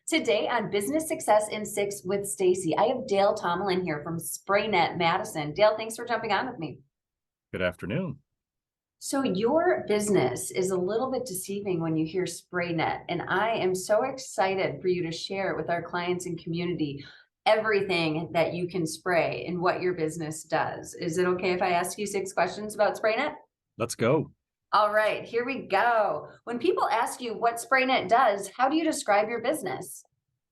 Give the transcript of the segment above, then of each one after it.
Today on Business Success in 6 with Stacie, I have Dale Tomlin here from SprayNet Madison. Dale, thanks for jumping on with me. Good afternoon. So your business is a little bit deceiving when you hear SprayNet, and I am so excited for you to share with our clients and community everything that you can spray and what your business does. Is it okay if I ask you 6 questions about SprayNet? Let's go. All right, here we go. When people ask you what SprayNet does, how do you describe your business?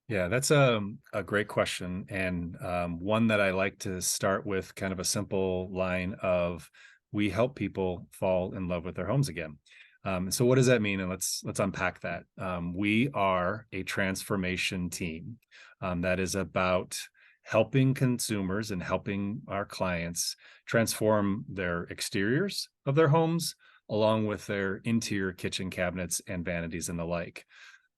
Yeah, that's a great question, and one that I like to start with kind of a simple line of, we help people fall in love with their homes again. So what does that mean? And let's unpack that. We are a transformation team that is about helping consumers and helping our clients transform their exteriors of their homes, along with their interior kitchen cabinets and vanities and the like.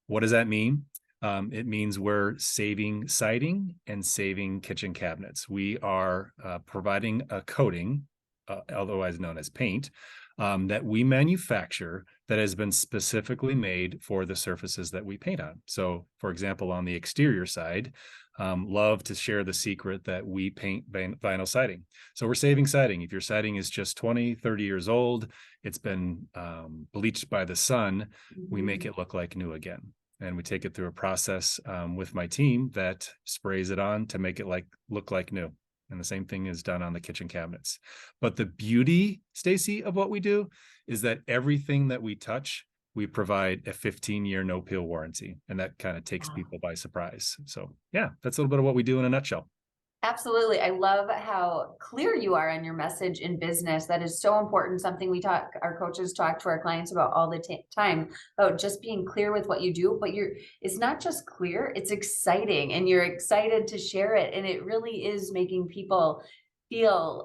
What does that mean? It means we're saving siding and saving kitchen cabinets. We are providing a coating, otherwise known as paint, that we manufacture that has been specifically made for the surfaces that we paint on. So, for example, on the exterior side, love to share the secret that we paint vinyl siding. So we're saving siding. If your siding is just 20, 30 years old, it's been bleached by the sun, we make it look like new again. And we take it through a process with my team that sprays it on to make it look like new. And the same thing is done on the kitchen cabinets. But the beauty, Stacie, of what we do is that everything that we touch, we provide a 15-year no-peel warranty. And that kind of takes people by surprise. So yeah, that's a little bit of what we do in a nutshell. Absolutely. I love how clear you are on your message in business. That is so important. Something our coaches talk to our clients about all the time, about just being clear with what you do. But it's not just clear, it's exciting, and you're excited to share it. And it really is making people feel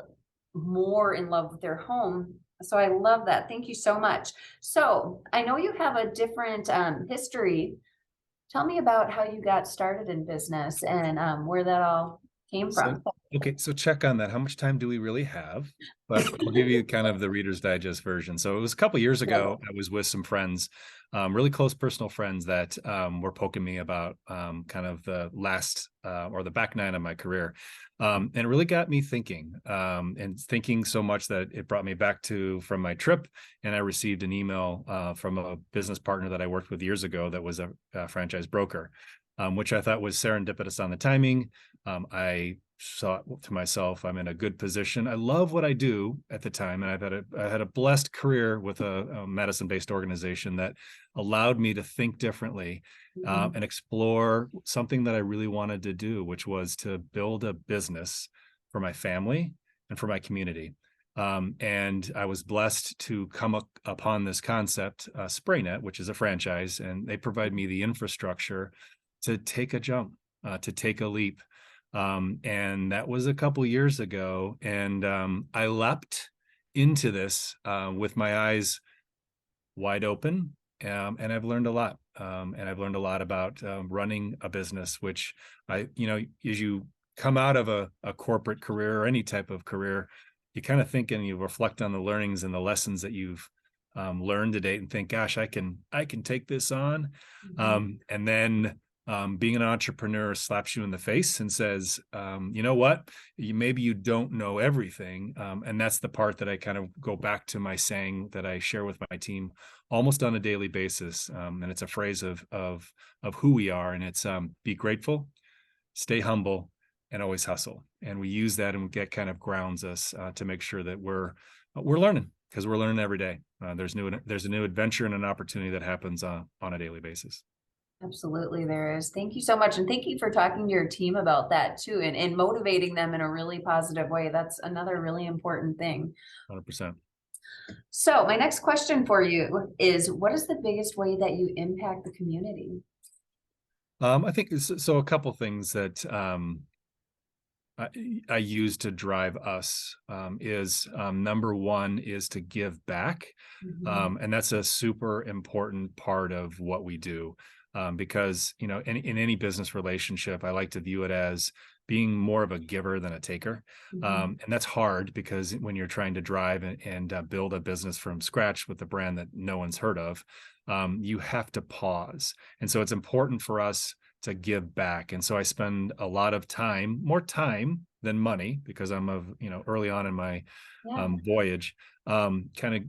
more in love with their home. So I love that. Thank you so much. So I know you have a different history. Tell me about how you got started in business and where that all came So, from. okay, so check on that. How much time do we really have? But I'll give you kind of the Reader's Digest version. So it was a couple years ago, I was with some friends, really close personal friends that were poking me about kind of the last or the back nine of my career. And it really got me thinking, and thinking so much that it brought me back from my trip. And I received an email from a business partner that I worked with years ago that was a franchise broker, which I thought was serendipitous on the timing. I thought to myself, I'm in a good position. I love what I do at the time. And I had a blessed career with a Madison-based organization that allowed me to think differently and explore something that I really wanted to do, which was to build a business for my family and for my community. And I was blessed to come upon this concept, SprayNet, which is a franchise, and they provide me the infrastructure to take a jump, to take a leap. And that was a couple years ago. And I leapt into this with my eyes wide open. And I've learned a lot. And I've learned a lot about running a business, which as you come out of a corporate career or any type of career, you kind of think and you reflect on the learnings and the lessons that you've learned to date and think, gosh, I can take this on. And then being an entrepreneur slaps you in the face and says, you know what, maybe you don't know everything. And that's the part that I kind of go back to my saying that I share with my team almost on a daily basis. And it's a phrase of who we are. And it's be grateful, stay humble, and always hustle. And we use that and get kind of grounds us to make sure that we're learning, because we're learning every day. There's a new adventure and an opportunity that happens on a daily basis. Absolutely, there is. Thank you so much. And thank you for talking to your team about that too, and motivating them in a really positive way. That's another really important thing. 100%. So my next question for you is, what is the biggest way that you impact the community? I think so. A couple things that I use to drive us is number one is to give back. And that's a super important part of what we do. Because, in any business relationship, I like to view it as being more of a giver than a taker. And that's hard because when you're trying to drive and build a business from scratch with a brand that no one's heard of, you have to pause. And so it's important for us to give back. And so I spend a lot of time, more time than money, because I'm early on in my Yeah. voyage, kind of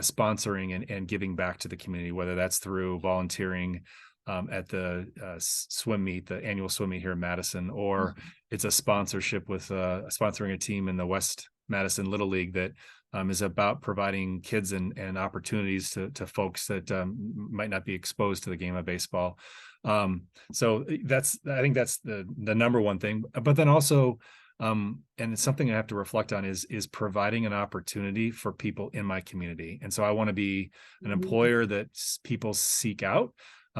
sponsoring and giving back to the community, whether that's through volunteering at the swim meet, the annual swim meet here in Madison, or it's a sponsorship with sponsoring a team in the West Madison Little League that is about providing kids and opportunities to folks that might not be exposed to the game of baseball. So I think that's the number one thing. But then also, and it's something I have to reflect on, is providing an opportunity for people in my community. And so I want to be an employer that people seek out,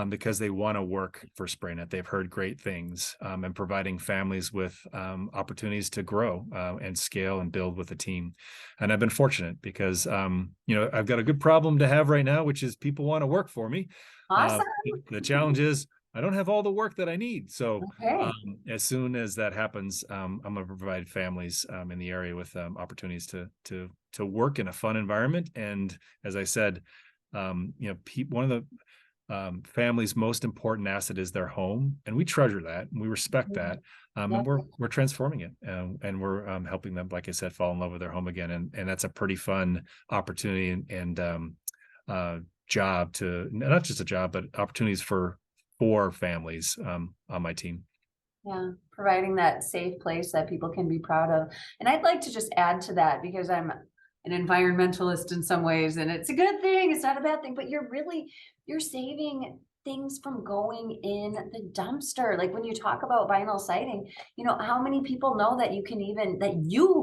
because they want to work for SprayNet. They've heard great things, and providing families with opportunities to grow and scale and build with a team. And I've been fortunate because I've got a good problem to have right now, which is people want to work for me. Awesome. The challenge is I don't have all the work that I need. So Okay. as soon as that happens, I'm going to provide families in the area with opportunities to work in a fun environment. And as I said, one of the family's most important asset is their home, and we treasure that and we respect that, and we're transforming it, and we're helping them, like I said, fall in love with their home again, and that's a pretty fun opportunity and job, to not just a job but opportunities for families on my team. Yeah, providing that safe place that people can be proud of. And I'd like to just add to that, because I'm an environmentalist in some ways, and it's a good thing, it's not a bad thing, but you're saving things from going in the dumpster. Like when you talk about vinyl siding, how many people know that you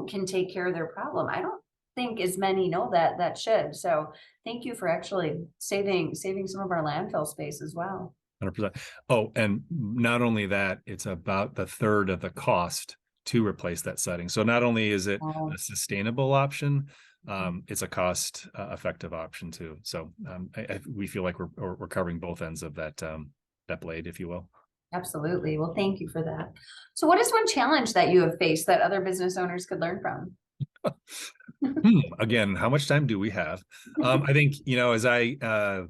can take care of their problem? I don't think as many know that should. So thank you for actually saving some of our landfill space as well. 100%. Oh, and not only that, it's about the third of the cost to replace that setting. So not only is it Oh, a sustainable option, it's a cost effective option too. So we feel like we're covering both ends of that blade, if you will. absolutely. Well, thank you for that. So what is one challenge that you have faced that other business owners could learn from? Again, how much time do we have? I think, as I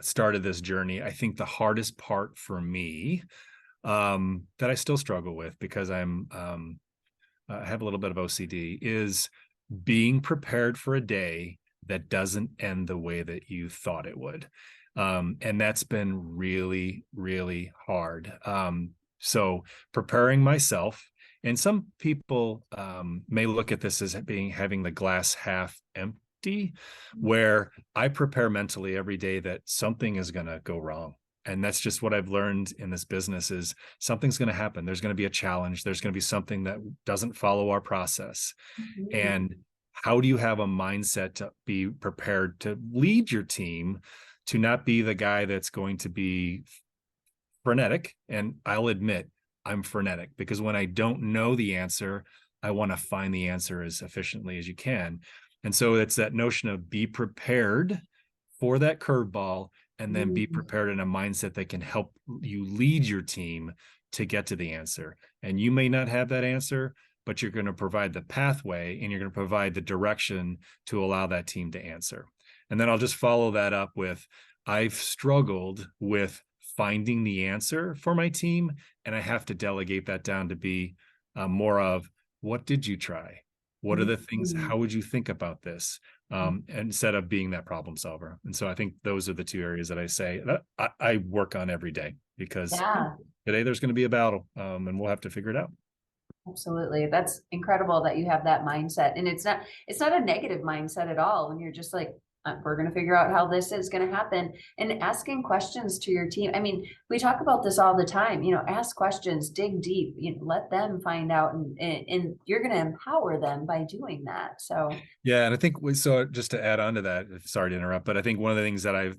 started this journey, I think the hardest part for me, that I still struggle with, because I have a little bit of OCD, is being prepared for a day that doesn't end the way that you thought it would. And that's been really, really hard. So preparing myself, and some people may look at this as having the glass half empty, where I prepare mentally every day that something is going to go wrong. And that's just what I've learned in this business, is something's going to happen. There's going to be a challenge. There's going to be something that doesn't follow our process. And how do you have a mindset to be prepared to lead your team, to not be the guy that's going to be frenetic? And I'll admit I'm frenetic, because when I don't know the answer, I want to find the answer as efficiently as you can. And so it's that notion of be prepared for that curveball, and then be prepared in a mindset that can help you lead your team to get to the answer. And you may not have that answer, but you're going to provide the pathway, and you're going to provide the direction to allow that team to answer. And then I'll just follow that up with, I've struggled with finding the answer for my team, and I have to delegate that down to be more of, what did you try? What are the things? How would you think about this? Instead of being that problem solver. And so I think those are the two areas that I say that I work on every day, because today there's going to be a battle, and we'll have to figure it out. Absolutely. That's incredible that you have that mindset. And it's not a negative mindset at all, when you're just like, we're going to figure out how this is going to happen, and asking questions to your team. I mean, we talk about this all the time, ask questions, dig deep, let them find out, and you're going to empower them by doing that. So, yeah. And I think so just to add on to that, sorry to interrupt, but I think one of the things that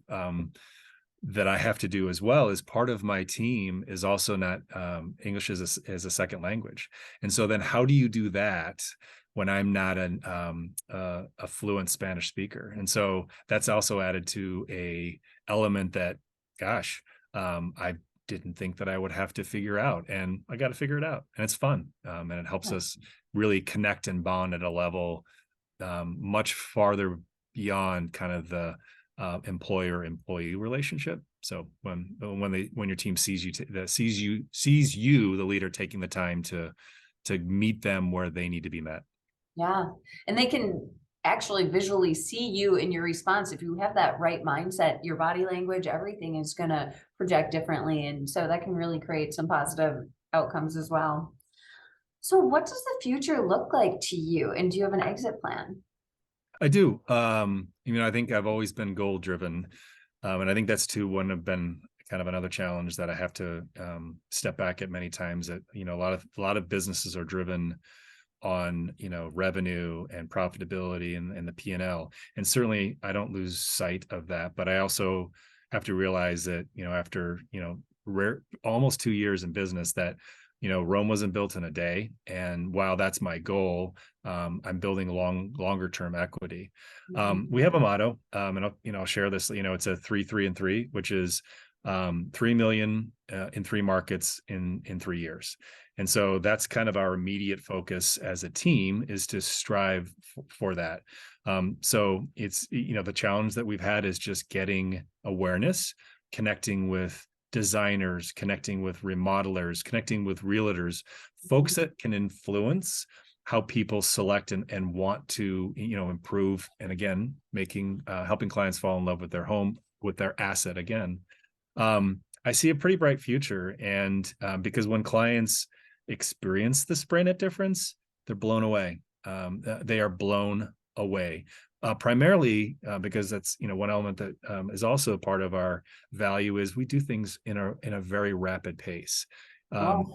that I have to do as well, as part of my team, is also not English as a second language. And so then how do you do that when I'm not a fluent Spanish speaker? And so that's also added to a element that, gosh, I didn't think that I would have to figure out, and I got to figure it out, and it's fun. And it helps us really connect and bond at a level much farther beyond kind of the employer-employee relationship. So when your team sees you, the leader, taking the time to meet them where they need to be met. Yeah. And they can actually visually see you in your response. If you have that right mindset, your body language, everything is going to project differently. And so that can really create some positive outcomes as well. So what does the future look like to you? And do you have an exit plan? I do. I think I've always been goal driven. And I think that's too one have been kind of another challenge that I have to step back at many times. That a lot of businesses are driven on revenue and profitability and the P&L, and certainly I don't lose sight of that. But I also have to realize that after almost 2 years in business, that Rome wasn't built in a day. And while that's my goal, I'm building longer term equity. We have a motto, and I'll share this. It's a 3-3-3, which is 3 million in 3 markets in 3 years. And so that's kind of our immediate focus as a team, is to strive for that. So it's, the challenge that we've had is just getting awareness, connecting with designers, connecting with remodelers, connecting with realtors, folks that can influence how people select and want to, improve. And again, helping clients fall in love with their home, with their asset again. I see a pretty bright future. And because when clients experience the spray net difference, they're blown away. They are blown away. Primarily because that's one element that is also a part of our value, is we do things in a very rapid pace. Oh,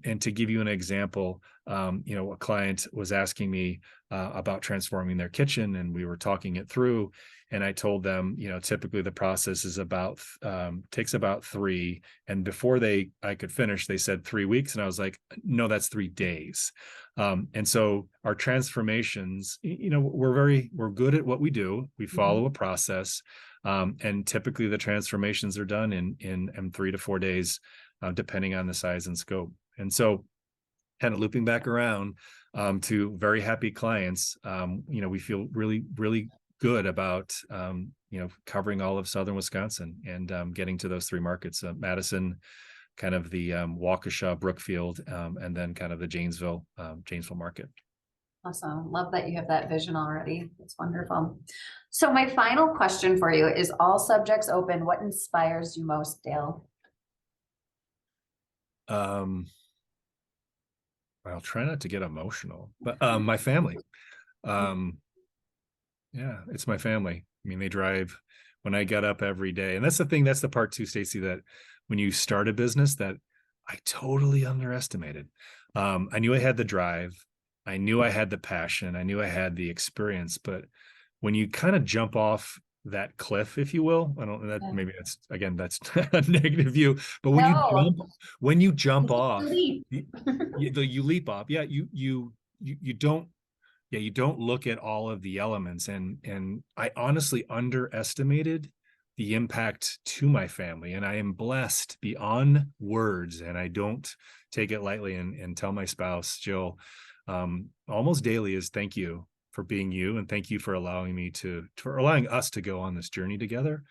And to give you an example, a client was asking me about transforming their kitchen, and we were talking it through. And I told them, typically the process is takes about 3. And before I could finish, they said 3 weeks. And I was like, no, that's 3 days. And so our transformations, we're good at what we do. We follow a process. And typically the transformations are done in 3 to 4 days, depending on the size and scope. And so kind of looping back around to very happy clients, we feel really, really good about, covering all of Southern Wisconsin and getting to those 3 markets, Madison, kind of the Waukesha, Brookfield, and then kind of the Janesville market. awesome. Love that you have that vision already. It's wonderful. So my final question for you is, all subjects open. What inspires you most, Dale? I'll try not to get emotional, but my family. Yeah, it's my family. I mean, they drive when I get up every day. And that's the part too, Stacie, that when you start a business that I totally underestimated. I knew I had the drive. I knew I had the passion. I knew I had the experience. But when you kind of jump off that cliff, if you will, I don't know that maybe that's a negative view, but when you jump off, you leap off. Yeah, you don't. Yeah, you don't look at all of the elements, and I honestly underestimated the impact to my family, and I am blessed beyond words, and I don't take it lightly, and tell my spouse Jill almost daily is thank you for being you, and thank you for allowing us to go on this journey together.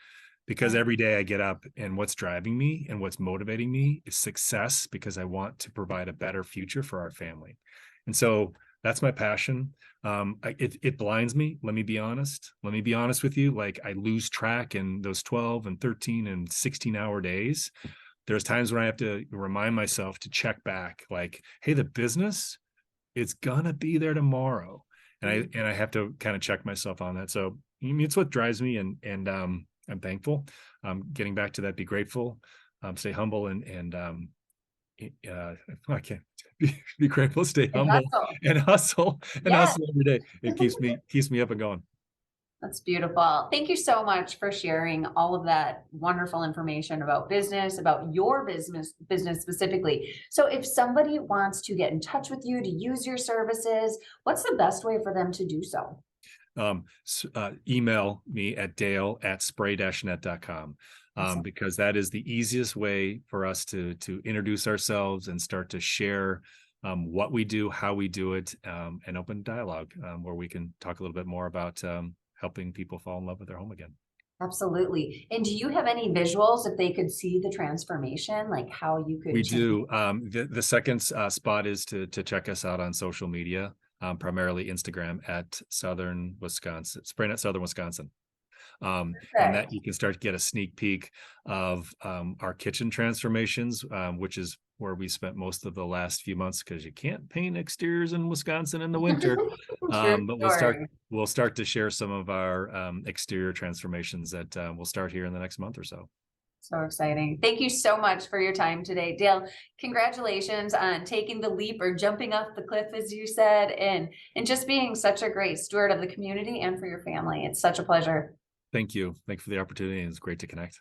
Because every day I get up, and what's driving me and what's motivating me is success, because I want to provide a better future for our family. And so that's my passion. It blinds me. Let me be honest with you. Like, I lose track in those 12 and 13 and 16-hour days. There's times when I have to remind myself to check back, like, hey, the business, it's gonna be there tomorrow. And I have to kind of check myself on that. So it's what drives me, and I'm thankful. Getting back to that, be grateful, stay humble, and I can't be grateful, stay humble, and hustle every day. It keeps me up and going. That's beautiful. Thank you so much for sharing all of that wonderful information about business, about your business specifically. So if somebody wants to get in touch with you to use your services, what's the best way for them to do so? Email me at dale@spray-net.com. Because that is the easiest way for us to introduce ourselves and start to share what we do, how we do it, and open dialogue where we can talk a little bit more about helping people fall in love with their home again. Absolutely. And do you have any visuals if they could see the transformation, like how you could We change? do. The second spot is to check us out on social media, primarily Instagram at Southern Wisconsin, Spring at Southern Wisconsin. And that Perfect. you can start to get a sneak peek of our kitchen transformations, which is where we spent most of the last few months because you can't paint exteriors in Wisconsin in the winter. True But story. we'll start to share some of our exterior transformations that we'll start here in the next month or so. So exciting. Thank you so much for your time today, Dale. Congratulations on taking the leap or jumping off the cliff, as you said, and just being such a great steward of the community and for your family. It's such a pleasure. Thank you. Thank you for the opportunity. It's great to connect.